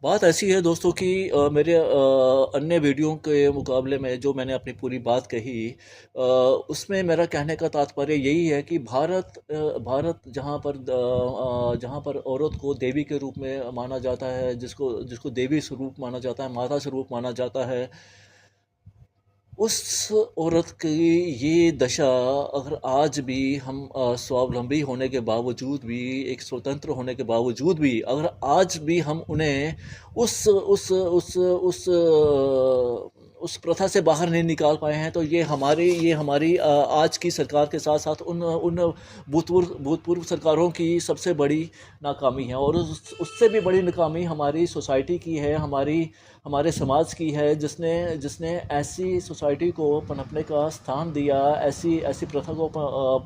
बात ऐसी है दोस्तों कि मेरे अन्य वीडियो के मुकाबले में जो मैंने अपनी पूरी बात कही, उसमें मेरा कहने का तात्पर्य यही है कि भारत जहाँ पर औरत को देवी के रूप में माना जाता है, जिसको जिसको देवी स्वरूप माना जाता है, माता स्वरूप माना जाता है, उस औरत की ये दशा अगर आज भी हम स्वावलंबी होने के बावजूद भी, एक स्वतंत्र होने के बावजूद भी, अगर आज भी हम उन्हें उस प्रथा से बाहर नहीं निकाल पाए हैं, तो ये हमारी आज की सरकार के साथ साथ उन उन भूतपूर्व सरकारों की सबसे बड़ी नाकामी है। और उससे भी बड़ी नाकामी हमारी सोसाइटी की है, हमारे समाज की है, जिसने जिसने ऐसी सोसाइटी को पनपने का स्थान दिया, ऐसी ऐसी प्रथा को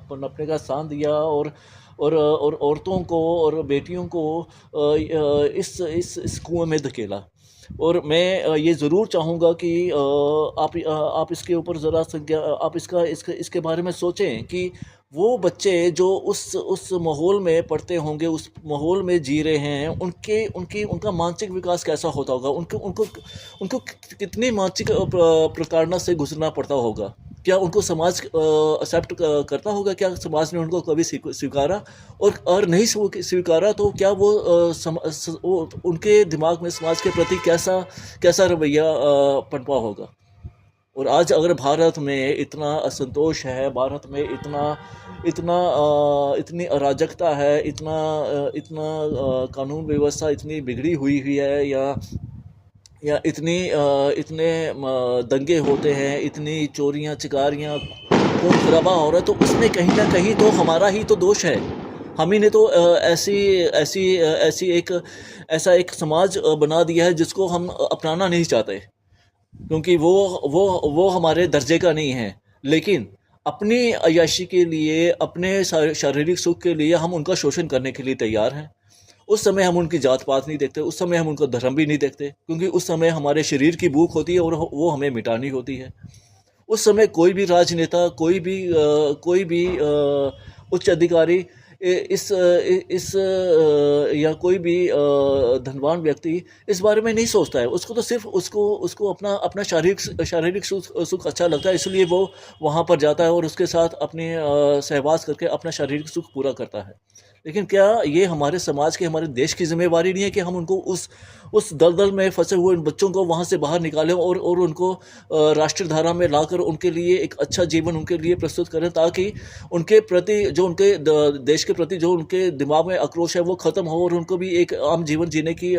पनपने का स्थान दिया, और औरतों को और बेटियों को इस कुएं में धकेला। और मैं ये ज़रूर चाहूँगा कि आप इसके ऊपर ज़रा आप इसके बारे में सोचें कि वो बच्चे जो उस माहौल में पढ़ते होंगे, उस माहौल में जी रहे हैं, उनका मानसिक विकास कैसा होता होगा, उनको उनको उनको कितनी मानसिक प्रताड़ना से गुजरना पड़ता होगा। क्या उनको समाज एक्सेप्ट करता होगा? क्या समाज ने उनको कभी स्वीकारा? और नहीं स्वीकारा तो क्या वो उनके दिमाग में समाज के प्रति कैसा कैसा रवैया पनपा होगा? और आज अगर भारत में इतना असंतोष है, भारत में इतनी अराजकता है, इतना कानून व्यवस्था इतनी बिगड़ी हुई है, या इतने दंगे होते हैं, इतनी चोरियां चिकारियां, खून खराबा हो रहा है, तो उसमें कहीं ना कहीं तो हमारा ही तो दोष है। हम ही ने तो ऐसा एक समाज बना दिया है जिसको हम अपनाना नहीं चाहते, क्योंकि वो हमारे दर्जे का नहीं है। लेकिन अपनी अय्याशी के लिए, अपने शारीरिक सुख के लिए हम उनका शोषण करने के लिए तैयार हैं। उस समय हम उनकी जात पात नहीं देखते, उस समय हम उनका धर्म भी नहीं देखते, क्योंकि उस समय हमारे शरीर की भूख होती है और वो हमें मिटानी होती है। उस समय कोई भी राजनेता, कोई भी उच्च अधिकारी या कोई भी धनवान व्यक्ति इस बारे में नहीं सोचता है। उसको तो सिर्फ उसको अपना अपना शारीरिक सुख अच्छा लगता है, इसलिए वो वहाँ पर जाता है और उसके साथ अपने सहवास करके अपना शारीरिक सुख पूरा करता है। लेकिन क्या ये हमारे समाज के, हमारे देश की जिम्मेवारी नहीं है कि हम उनको उस दलदल में फंसे हुए बच्चों को वहाँ से बाहर निकालें और उनको राष्ट्रीय धारा में लाकर उनके लिए एक अच्छा जीवन उनके लिए प्रस्तुत करें, ताकि उनके प्रति जो उनके देश के प्रति जो उनके दिमाग में आक्रोश है वो ख़त्म हो और उनको भी एक आम जीवन जीने की